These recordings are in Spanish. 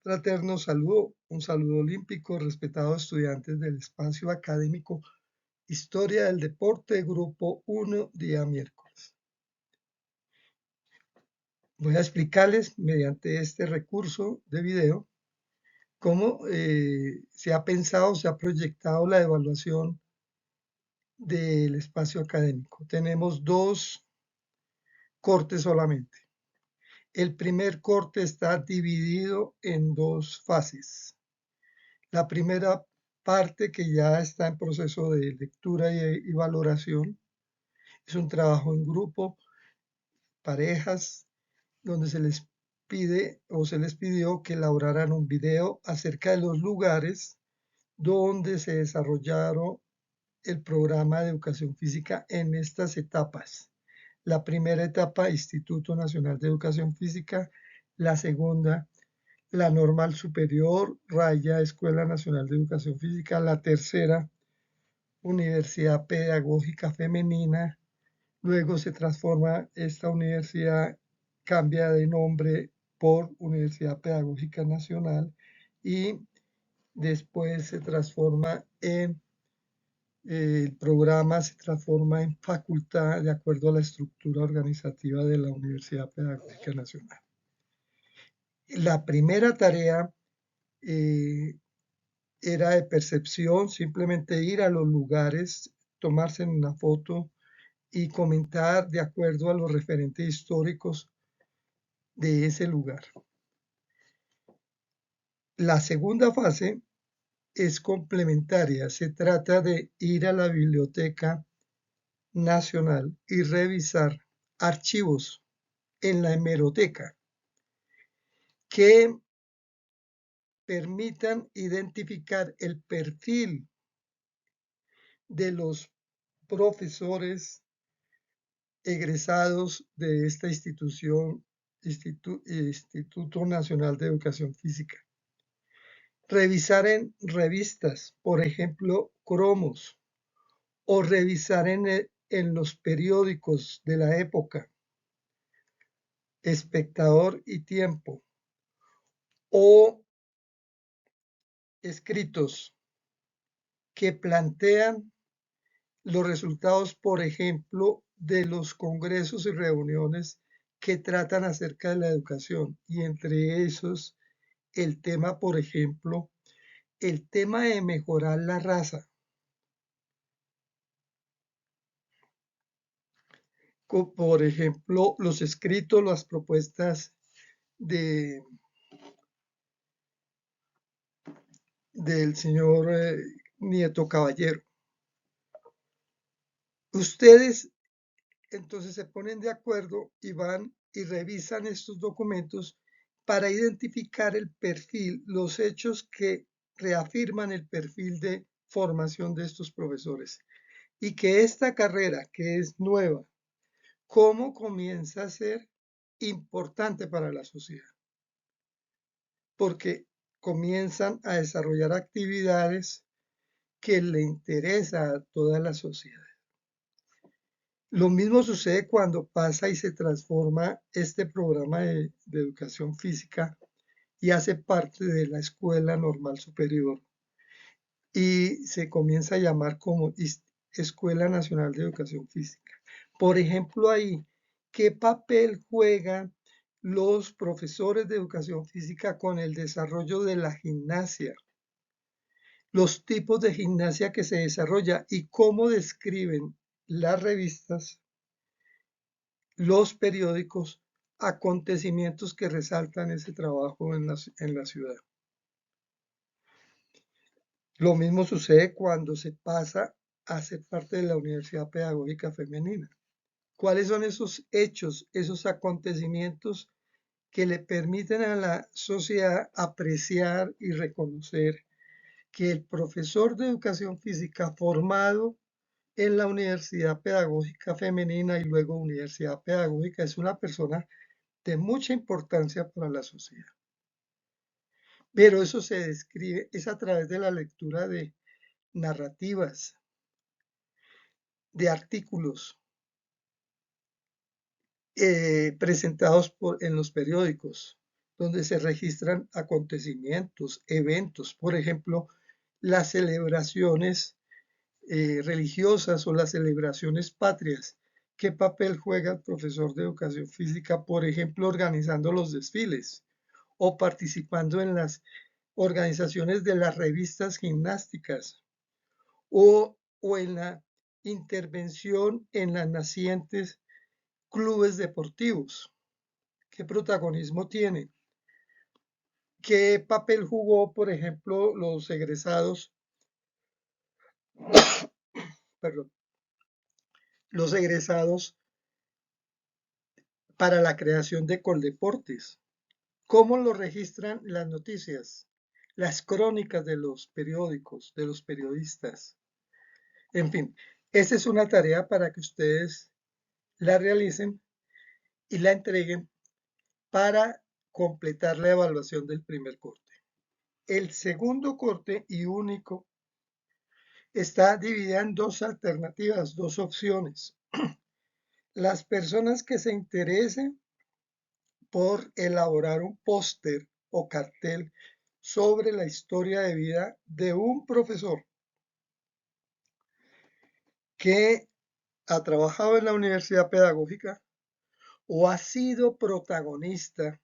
fraterno saludo, un saludo olímpico, respetados estudiantes del espacio académico Historia del Deporte, Grupo 1, día miércoles. Voy a explicarles mediante este recurso de video cómo se ha pensado, se ha proyectado la evaluación del espacio académico. Tenemos dos cortes solamente. El primer corte está dividido en dos fases. La primera parte, que ya está en proceso de lectura y valoración, es un trabajo en grupo, parejas, donde se les pide o se les pidió que elaboraran un video acerca de los lugares donde se desarrollaron el programa de educación física en estas etapas. La primera etapa, Instituto Nacional de Educación Física; la segunda, la normal superior, raya Escuela Nacional de Educación Física; la tercera, Universidad Pedagógica Femenina. Luego se transforma esta universidad, cambia de nombre por Universidad Pedagógica Nacional, y después se transforma en, el programa se transforma en facultad de acuerdo a la estructura organizativa de la Universidad Pedagógica Nacional. La primera tarea era de percepción, simplemente ir a los lugares, tomarse una foto y comentar de acuerdo a los referentes históricos de ese lugar. La segunda fase es complementaria. Se trata de ir a la Biblioteca Nacional y revisar archivos en la hemeroteca que permitan identificar el perfil de los profesores egresados de esta institución, Instituto Nacional de Educación Física. Revisar en revistas, por ejemplo, cromos, o revisar en los periódicos de la época, Espectador y Tiempo, o escritos que plantean los resultados, por ejemplo, de los congresos y reuniones que tratan acerca de la educación, y entre esos el tema, por ejemplo, el tema de mejorar la raza. Por ejemplo, los escritos, las propuestas del señor Nieto Caballero. Ustedes entonces se ponen de acuerdo y van y revisan estos documentos para identificar el perfil, los hechos que reafirman el perfil de formación de estos profesores, y que esta carrera, que es nueva, cómo comienza a ser importante para la sociedad, porque comienzan a desarrollar actividades que le interesa a toda la sociedad. Lo mismo sucede cuando pasa y se transforma este programa de educación física y hace parte de la Escuela Normal Superior, y se comienza a llamar como Escuela Nacional de Educación Física. Por ejemplo, ahí, ¿qué papel juegan los profesores de educación física con el desarrollo de la gimnasia? Los tipos de gimnasia que se desarrolla y cómo describen las revistas, los periódicos, acontecimientos que resaltan ese trabajo en la ciudad. Lo mismo sucede cuando se pasa a ser parte de la Universidad Pedagógica Femenina. ¿Cuáles son esos hechos, esos acontecimientos que le permiten a la sociedad apreciar y reconocer que el profesor de educación física formado en la Universidad Pedagógica Femenina y luego Universidad Pedagógica es una persona de mucha importancia para la sociedad? Pero eso se describe, es a través de la lectura de narrativas, de artículos presentados en los periódicos, donde se registran acontecimientos, eventos, por ejemplo, las celebraciones religiosas o las celebraciones patrias. ¿Qué papel juega el profesor de educación física, por ejemplo, organizando los desfiles o participando en las organizaciones de las revistas gimnásticas o en la intervención en las nacientes clubes deportivos? ¿Qué protagonismo tiene? ¿Qué papel jugó, por ejemplo, los egresados, perdón, los egresados para la creación de Coldeportes? ¿Cómo lo registran las noticias, las crónicas de los periódicos, de los periodistas? En fin, esa es una tarea para que ustedes la realicen y la entreguen para completar la evaluación del primer corte. El segundo corte y único está dividida en dos alternativas, dos opciones. Las personas que se interesen por elaborar un póster o cartel sobre la historia de vida de un profesor que ha trabajado en la universidad pedagógica o ha sido protagonista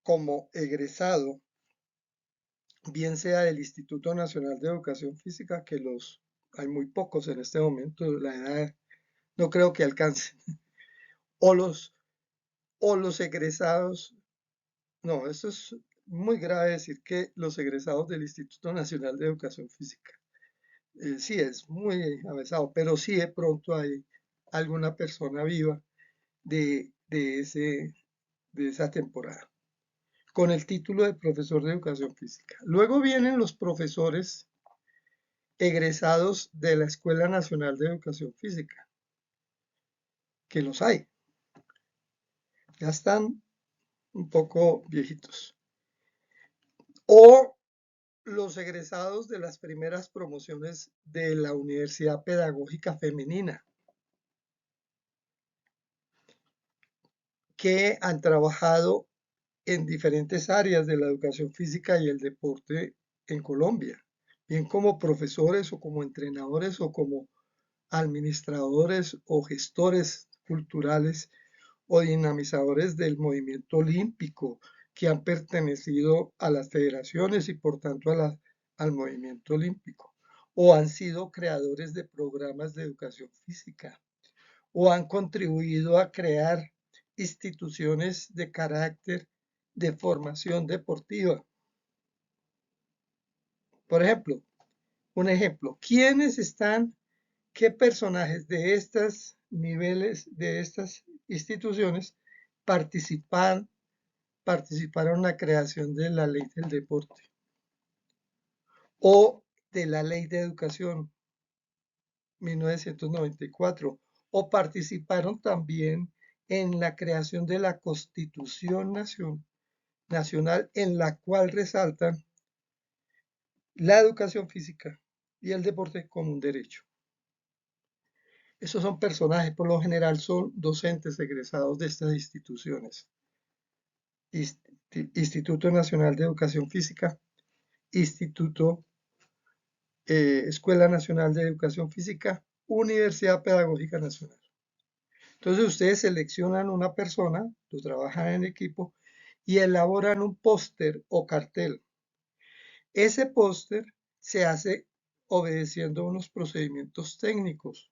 como egresado, bien sea del Instituto Nacional de Educación Física, que hay muy pocos en este momento, la edad no creo que alcance, o los egresados. No, eso es muy grave decir que los egresados del Instituto Nacional de Educación Física. Sí, es muy avanzado, pero sí de pronto hay alguna persona viva de esa temporada, con el título de profesor de educación física. Luego vienen los profesores egresados de la Escuela Nacional de Educación Física, que los hay, ya están un poco viejitos. O los egresados de las primeras promociones de la Universidad Pedagógica Femenina, que han trabajado en diferentes áreas de la educación física y el deporte en Colombia, bien como profesores o como entrenadores o como administradores o gestores culturales o dinamizadores del movimiento olímpico que han pertenecido a las federaciones y por tanto al movimiento olímpico, o han sido creadores de programas de educación física, o han contribuido a crear instituciones de carácter de formación deportiva. Por ejemplo, un ejemplo, ¿quiénes están, qué personajes de estos niveles, de estas instituciones participaron en la creación de la ley del deporte o de la ley de educación 1994 o participaron también en la creación de la Constitución Nacional en la cual resaltan la educación física y el deporte como un derecho? Esos son personajes, por lo general son docentes egresados de estas instituciones. Instituto Nacional de Educación Física, Escuela Nacional de Educación Física, Universidad Pedagógica Nacional. Entonces ustedes seleccionan una persona, lo trabajan en equipo y elaboran un póster o cartel. Ese póster se hace obedeciendo unos procedimientos técnicos,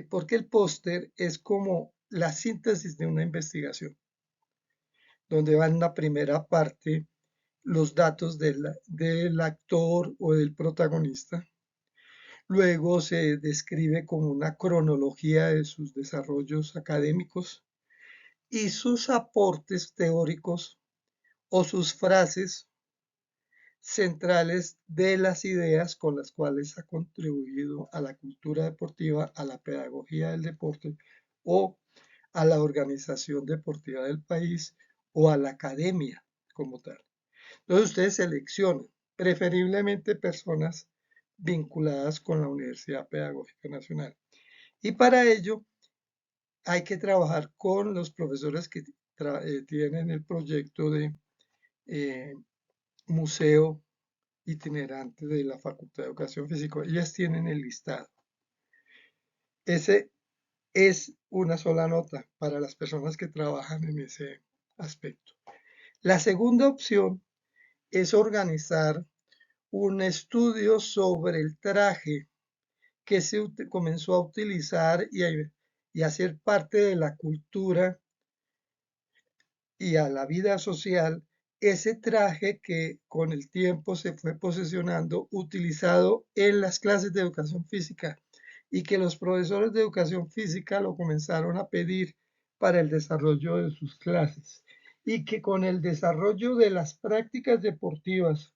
porque el póster es como la síntesis de una investigación, donde va en la primera parte los datos del actor o del protagonista. Luego se describe como una cronología de sus desarrollos académicos y sus aportes teóricos o sus frases centrales de las ideas con las cuales ha contribuido a la cultura deportiva, a la pedagogía del deporte o a la organización deportiva del país o a la academia como tal. Entonces ustedes seleccionan preferiblemente personas vinculadas con la Universidad Pedagógica Nacional. Y para ello hay que trabajar con los profesores que tienen el proyecto de eh, museo itinerante de la Facultad de Educación Física. Ellas tienen el listado. Ese es una sola nota para las personas que trabajan en ese aspecto. La segunda opción es organizar un estudio sobre el traje que se comenzó a utilizar y a ser parte de la cultura y a la vida social, ese traje que con el tiempo se fue posesionando, utilizado en las clases de educación física y que los profesores de educación física lo comenzaron a pedir para el desarrollo de sus clases y que con el desarrollo de las prácticas deportivas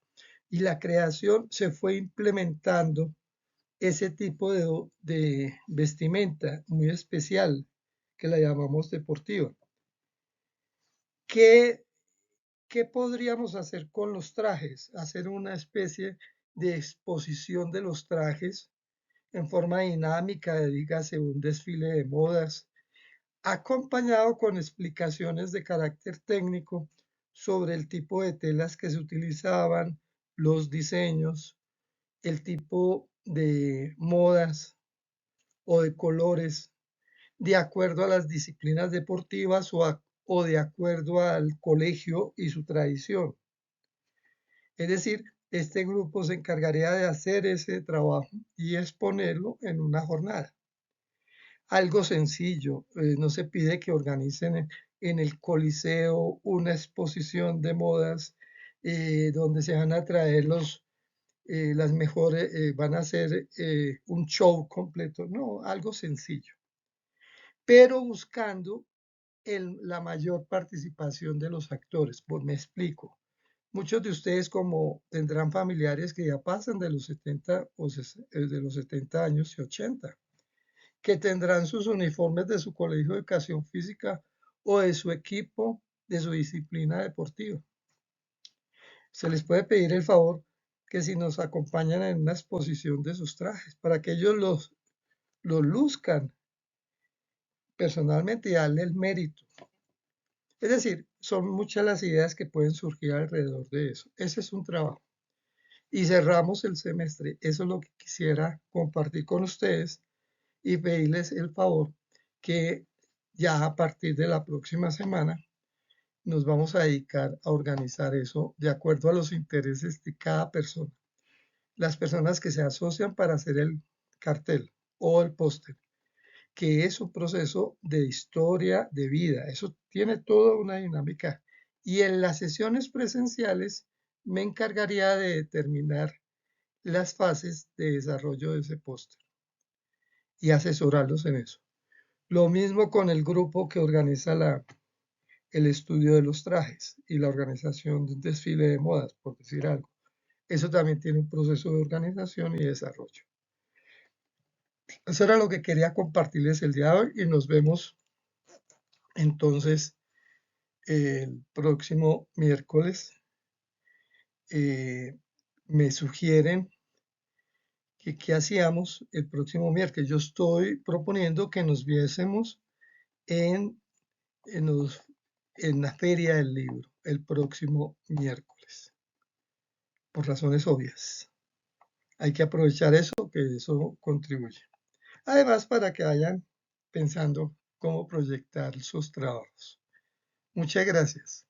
y la creación se fue implementando ese tipo de vestimenta muy especial que la llamamos deportiva. ¿Qué, ¿Qué podríamos hacer con los trajes? Hacer una especie de exposición de los trajes en forma dinámica, dígase un desfile de modas, acompañado con explicaciones de carácter técnico sobre el tipo de telas que se utilizaban, los diseños, el tipo de modas o de colores, de acuerdo a las disciplinas deportivas o de acuerdo al colegio y su tradición. Es decir, este grupo se encargaría de hacer ese trabajo y exponerlo en una jornada. Algo sencillo, no se pide que organicen en el Coliseo una exposición de modas donde se van a traer las mejores, van a hacer un show completo, no, algo sencillo, pero buscando la mayor participación de los actores. Pues me explico. Muchos de ustedes como tendrán familiares que ya pasan de los 70 o de los 70 años y 80, que tendrán sus uniformes de su colegio de educación física o de su equipo, de su disciplina deportiva. Se les puede pedir el favor que si nos acompañan en una exposición de sus trajes, para que ellos los luzcan personalmente y darle el mérito. Es decir, son muchas las ideas que pueden surgir alrededor de eso. Ese es un trabajo. Y cerramos el semestre. Eso es lo que quisiera compartir con ustedes y pedirles el favor que ya a partir de la próxima semana nos vamos a dedicar a organizar eso de acuerdo a los intereses de cada persona. Las personas que se asocian para hacer el cartel o el póster, que es un proceso de historia de vida. Eso tiene toda una dinámica. Y en las sesiones presenciales me encargaría de determinar las fases de desarrollo de ese póster y asesorarlos en eso. Lo mismo con el grupo que organiza el estudio de los trajes y la organización del desfile de modas, por decir algo. Eso también tiene un proceso de organización y desarrollo. Eso era lo que quería compartirles el día de hoy y nos vemos entonces el próximo miércoles. Me sugieren que qué hacíamos el próximo miércoles. Yo estoy proponiendo que nos viésemos en, en, los, en la Feria del Libro el próximo miércoles, por razones obvias. Hay que aprovechar eso, que eso contribuye. Además, para que vayan pensando cómo proyectar sus trabajos. Muchas gracias.